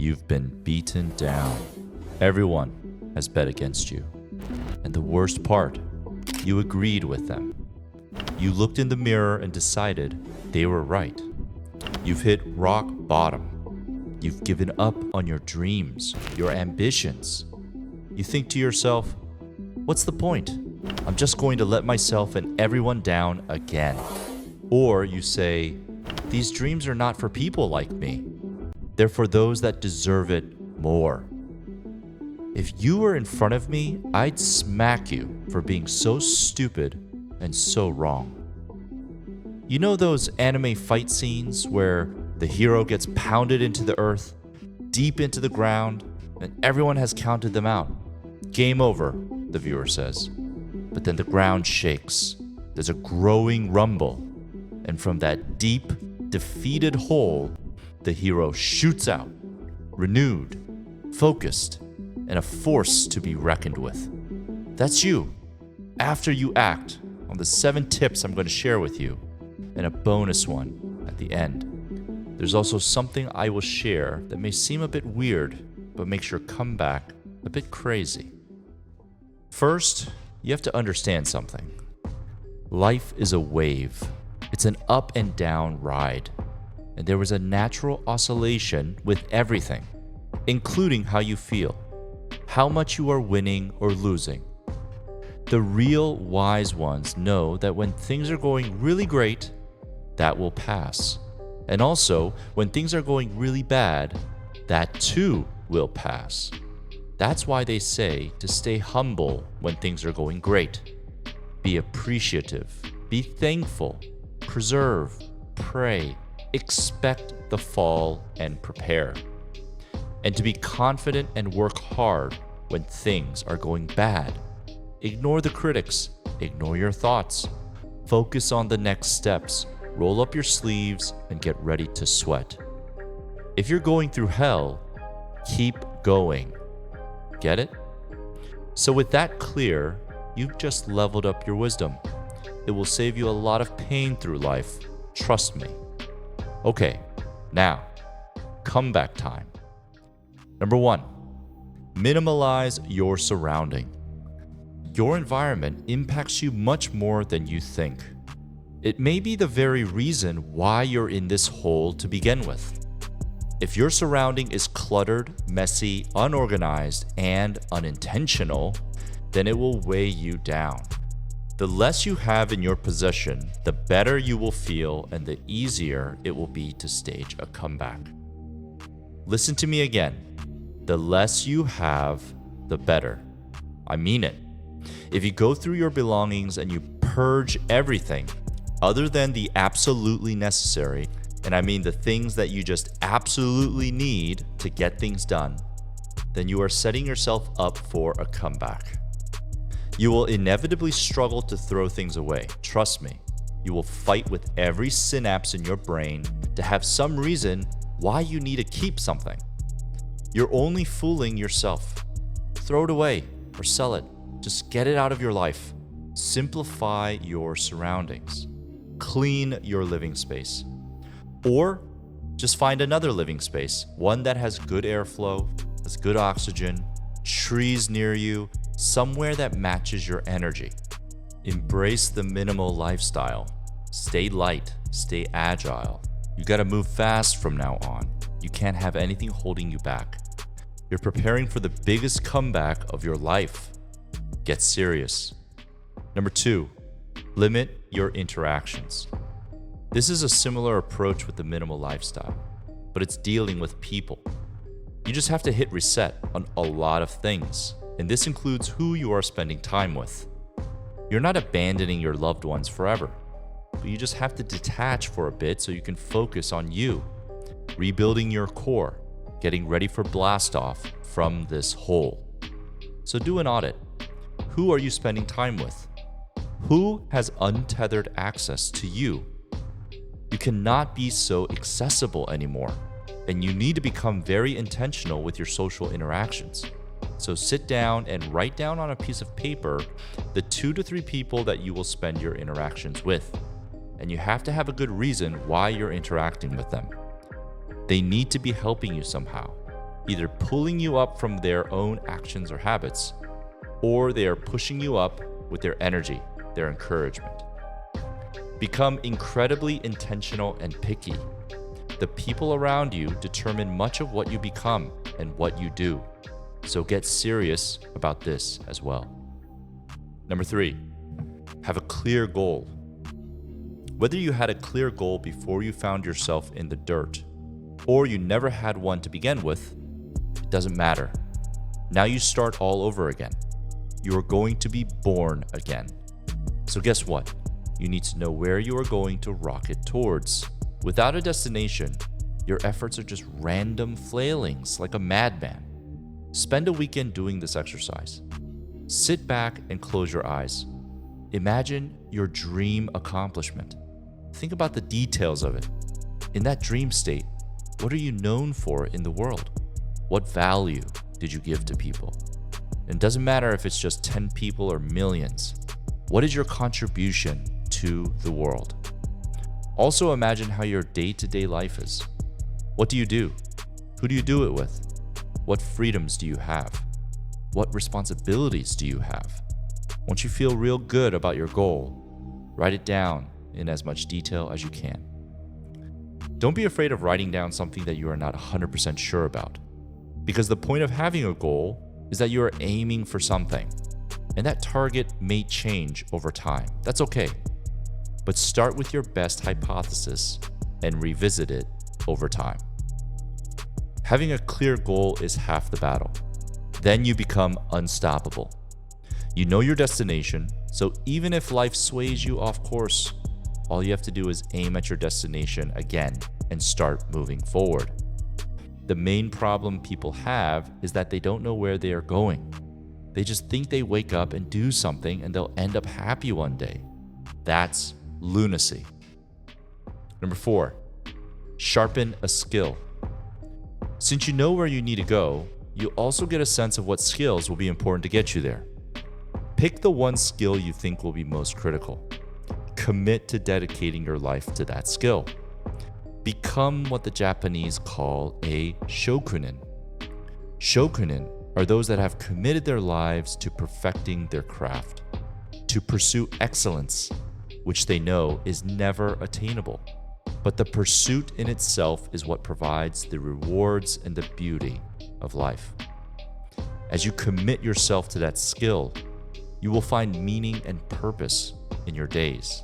You've been beaten down. Everyone has bet against you. And the worst part, you agreed with them. You looked in the mirror and decided they were right. You've hit rock bottom. You've given up on your dreams, your ambitions. You think to yourself, what's the point? I'm just going to let myself and everyone down again. Or you say, these dreams are not for people like me. They're for those that deserve it more. If you were in front of me, I'd smack you for being so stupid and so wrong. You know those anime fight scenes where the hero gets pounded into the earth, deep into the ground, and everyone has counted them out? Game over, the viewer says. But then the ground shakes. There's a growing rumble. And from that deep, defeated hole, the hero shoots out, renewed, focused, and a force to be reckoned with. That's you, after you act on the 7 tips I'm going to share with you, and a bonus one at the end. There's also something I will share that may seem a bit weird, but makes your comeback a bit crazy. First, you have to understand something. Life is a wave. It's an up and down ride. And there was a natural oscillation with everything, including how you feel, how much you are winning or losing. The real wise ones know that when things are going really great, that will pass. And also, when things are going really bad, that too will pass. That's why they say to stay humble when things are going great. Be appreciative, be thankful, preserve, pray, expect the fall and prepare. And to be confident and work hard when things are going bad. Ignore the critics, ignore your thoughts. Focus on the next steps, roll up your sleeves, and get ready to sweat. If you're going through hell, keep going. Get it? So with that clear, you've just leveled up your wisdom. It will save you a lot of pain through life, trust me. Okay, now, comeback time. Number 1, minimalize your surrounding. Your environment impacts you much more than you think. It may be the very reason why you're in this hole to begin with. If your surrounding is cluttered, messy, unorganized, and unintentional, then it will weigh you down. The less you have in your possession, the better you will feel and the easier it will be to stage a comeback. Listen to me again. The less you have, the better. I mean it. If you go through your belongings and you purge everything other than the absolutely necessary, and I mean the things that you just absolutely need to get things done, then you are setting yourself up for a comeback. You will inevitably struggle to throw things away. Trust me. You will fight with every synapse in your brain to have some reason why you need to keep something. You're only fooling yourself. Throw it away or sell it. Just get it out of your life. Simplify your surroundings. Clean your living space. Or just find another living space, one that has good airflow, has good oxygen, trees near you, somewhere that matches your energy. Embrace the minimal lifestyle. Stay light, stay agile. You gotta move fast from now on. You can't have anything holding you back. You're preparing for the biggest comeback of your life. Get serious. Number 2, limit your interactions. This is a similar approach with the minimal lifestyle, but it's dealing with people. You just have to hit reset on a lot of things, and this includes who you are spending time with. You're not abandoning your loved ones forever, but you just have to detach for a bit so you can focus on you, rebuilding your core, getting ready for blast off from this hole. So do an audit. Who are you spending time with? Who has untethered access to you? You cannot be so accessible anymore, and you need to become very intentional with your social interactions. So sit down and write down on a piece of paper the 2 to 3 people that you will spend your interactions with. And you have to have a good reason why you're interacting with them. They need to be helping you somehow. either pulling you up from their own actions or habits, or they are pushing you up with their energy, their encouragement. Become incredibly intentional and picky. The people around you determine much of what you become and what you do. So get serious about this as well. Number 3, have a clear goal. Whether you had a clear goal before you found yourself in the dirt, or you never had one to begin with, it doesn't matter. Now you start all over again. You are going to be born again. So guess what? You need to know where you are going to rocket towards. Without a destination, your efforts are just random flailings like a madman. Spend a weekend doing this exercise. Sit back and close your eyes. Imagine your dream accomplishment. Think about the details of it. In that dream state, what are you known for in the world? What value did you give to people? And it doesn't matter if it's just 10 people or millions. What is your contribution to the world? Also imagine how your day-to-day life is. What do you do? Who do you do it with? What freedoms do you have? What responsibilities do you have? Once you feel real good about your goal, write it down in as much detail as you can. Don't be afraid of writing down something that you are not 100% sure about, because the point of having a goal is that you are aiming for something, and that target may change over time. That's okay. But start with your best hypothesis and revisit it over time. Having a clear goal is half the battle. Then you become unstoppable. You know your destination, so even if life sways you off course, all you have to do is aim at your destination again and start moving forward. The main problem people have is that they don't know where they are going. They just think they wake up and do something and they'll end up happy one day. That's lunacy. Number 4, sharpen a skill. Since you know where you need to go, you also get a sense of what skills will be important to get you there. Pick the one skill you think will be most critical. Commit to dedicating your life to that skill. Become what the Japanese call a Shokunin. Shokunin are those that have committed their lives to perfecting their craft, to pursue excellence, which they know is never attainable. But the pursuit in itself is what provides the rewards and the beauty of life. As you commit yourself to that skill, you will find meaning and purpose in your days.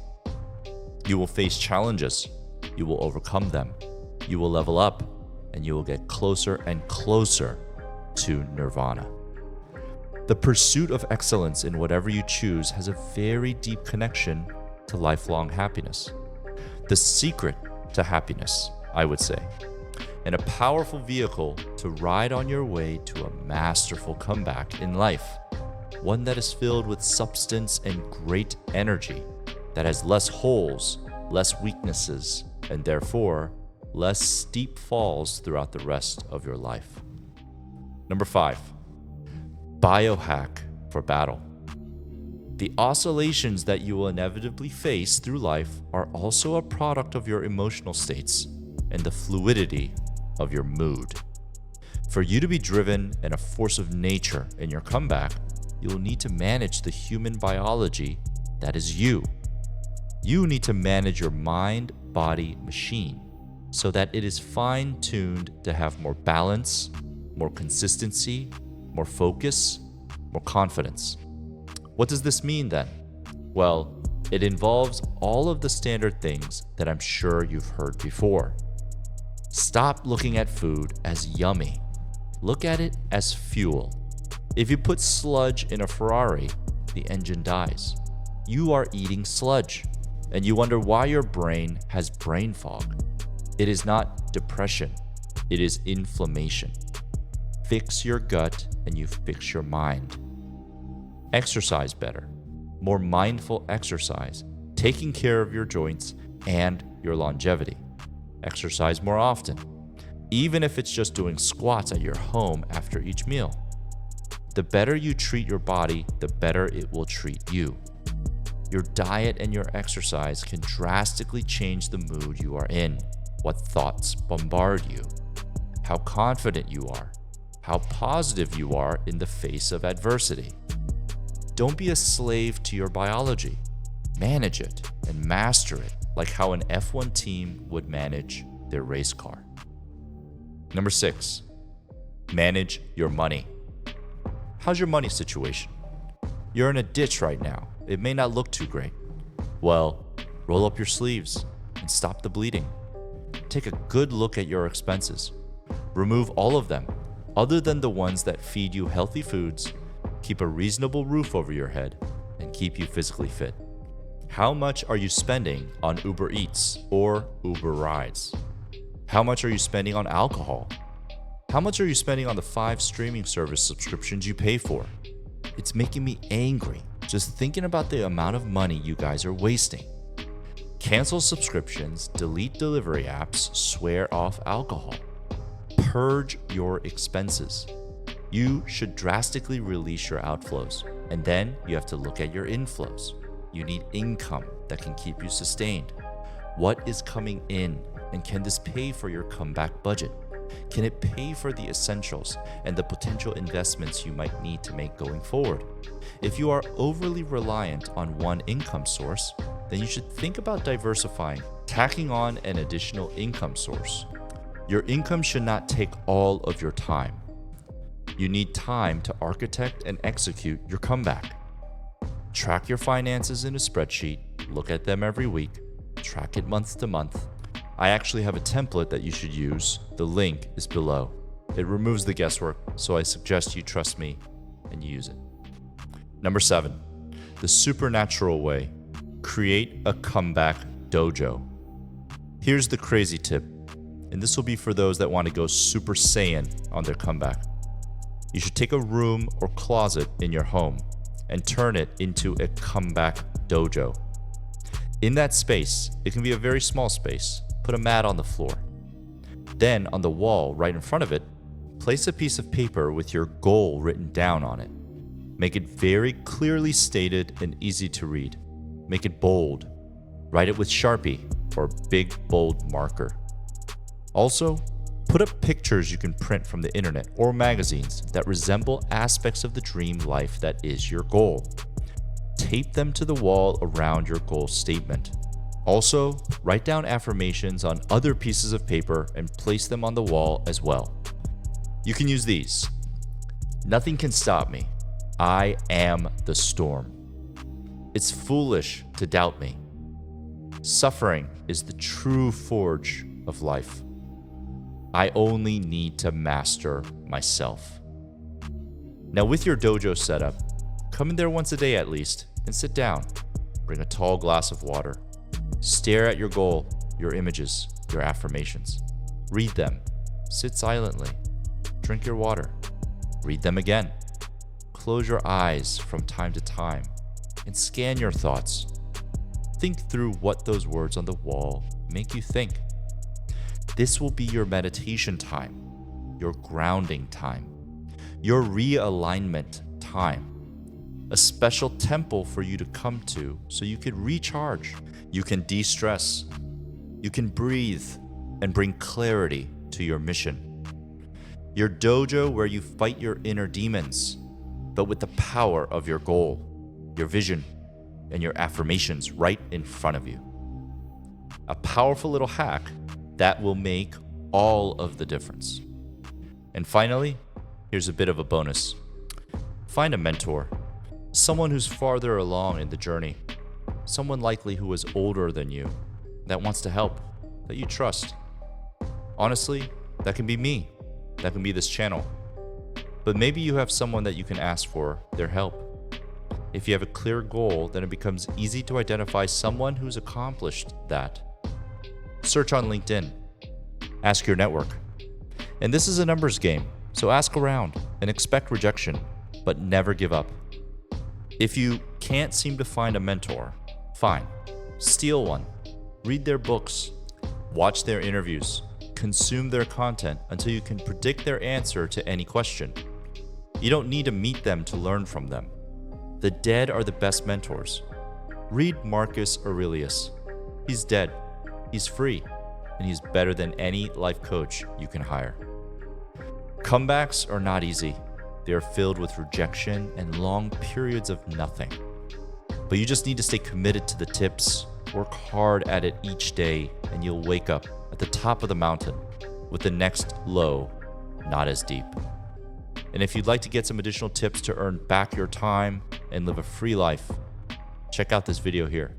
You will face challenges, you will overcome them, you will level up, and you will get closer and closer to nirvana. The pursuit of excellence in whatever you choose has a very deep connection to lifelong happiness. The secret to happiness, I would say, and a powerful vehicle to ride on your way to a masterful comeback in life, one that is filled with substance and great energy, that has less holes, less weaknesses, and therefore less steep falls throughout the rest of your life. Number 5, biohack for battle. The oscillations that you will inevitably face through life are also a product of your emotional states and the fluidity of your mood. For you to be driven and a force of nature in your comeback, you will need to manage the human biology that is you. You need to manage your mind, body, machine so that it is fine-tuned to have more balance, more consistency, more focus, more confidence. What does this mean then? Well, it involves all of the standard things that I'm sure you've heard before. Stop looking at food as yummy. Look at it as fuel. If you put sludge in a Ferrari, the engine dies. You are eating sludge, and you wonder why your brain has brain fog. It is not depression, it is inflammation. Fix your gut and you fix your mind. Exercise better, more mindful exercise, taking care of your joints and your longevity. Exercise more often, even if it's just doing squats at your home after each meal. The better you treat your body, the better it will treat you. Your diet and your exercise can drastically change the mood you are in, what thoughts bombard you, how confident you are, how positive you are in the face of adversity. Don't be a slave to your biology. Manage it and master it like how an F1 team would manage their race car. Number 6, manage your money. How's your money situation? You're in a ditch right now. It may not look too great. Well, roll up your sleeves and stop the bleeding. Take a good look at your expenses. Remove all of them, other than the ones that feed you healthy foods, keep a reasonable roof over your head, and keep you physically fit. How much are you spending on Uber Eats or Uber Rides? How much are you spending on alcohol? How much are you spending on the 5 streaming service subscriptions you pay for? It's making me angry just thinking about the amount of money you guys are wasting. Cancel subscriptions, delete delivery apps, swear off alcohol. Purge your expenses. You should drastically release your outflows, and then you have to look at your inflows. You need income that can keep you sustained. What is coming in, and can this pay for your comeback budget? Can it pay for the essentials and the potential investments you might need to make going forward? If you are overly reliant on one income source, then you should think about diversifying, tacking on an additional income source. Your income should not take all of your time. You need time to architect and execute your comeback. Track your finances in a spreadsheet, look at them every week, track it month to month. I actually have a template that you should use. The link is below. It removes the guesswork, so I suggest you trust me and use it. Number 7, the supernatural way. Create a comeback dojo. Here's the crazy tip, and this will be for those that want to go Super Saiyan on their comeback. You should take a room or closet in your home and turn it into a comeback dojo. In that space, it can be a very small space, put a mat on the floor. Then on the wall right in front of it, place a piece of paper with your goal written down on it. Make it very clearly stated and easy to read. Make it bold. Write it with Sharpie or big bold marker. Also, put up pictures you can print from the internet or magazines that resemble aspects of the dream life that is your goal. Tape them to the wall around your goal statement. Also, write down affirmations on other pieces of paper and place them on the wall as well. You can use these. Nothing can stop me. I am the storm. It's foolish to doubt me. Suffering is the true forge of life. I only need to master myself. Now with your dojo setup, come in there once a day at least and sit down. Bring a tall glass of water. Stare at your goal, your images, your affirmations. Read them. Sit silently. Drink your water. Read them again. Close your eyes from time to time and scan your thoughts. Think through what those words on the wall make you think. This will be your meditation time, your grounding time, your realignment time, a special temple for you to come to so you can recharge, you can de-stress, you can breathe and bring clarity to your mission. Your dojo where you fight your inner demons, but with the power of your goal, your vision, and your affirmations right in front of you. A powerful little hack that will make all of the difference. And finally, here's a bit of a bonus. Find a mentor, someone who's farther along in the journey, someone likely who is older than you, that wants to help, that you trust. Honestly, that can be me, that can be this channel. But maybe you have someone that you can ask for their help. If you have a clear goal, then it becomes easy to identify someone who's accomplished that. Search on LinkedIn. Ask your network. And this is a numbers game, so ask around and expect rejection, but never give up. If you can't seem to find a mentor, fine. Steal one. Read their books. Watch their interviews. Consume their content until you can predict their answer to any question. You don't need to meet them to learn from them. The dead are the best mentors. Read Marcus Aurelius. He's dead. He's free, and he's better than any life coach you can hire. Comebacks are not easy. They are filled with rejection and long periods of nothing. But you just need to stay committed to the tips, work hard at it each day, and you'll wake up at the top of the mountain with the next low not as deep. And if you'd like to get some additional tips to earn back your time and live a free life, check out this video here.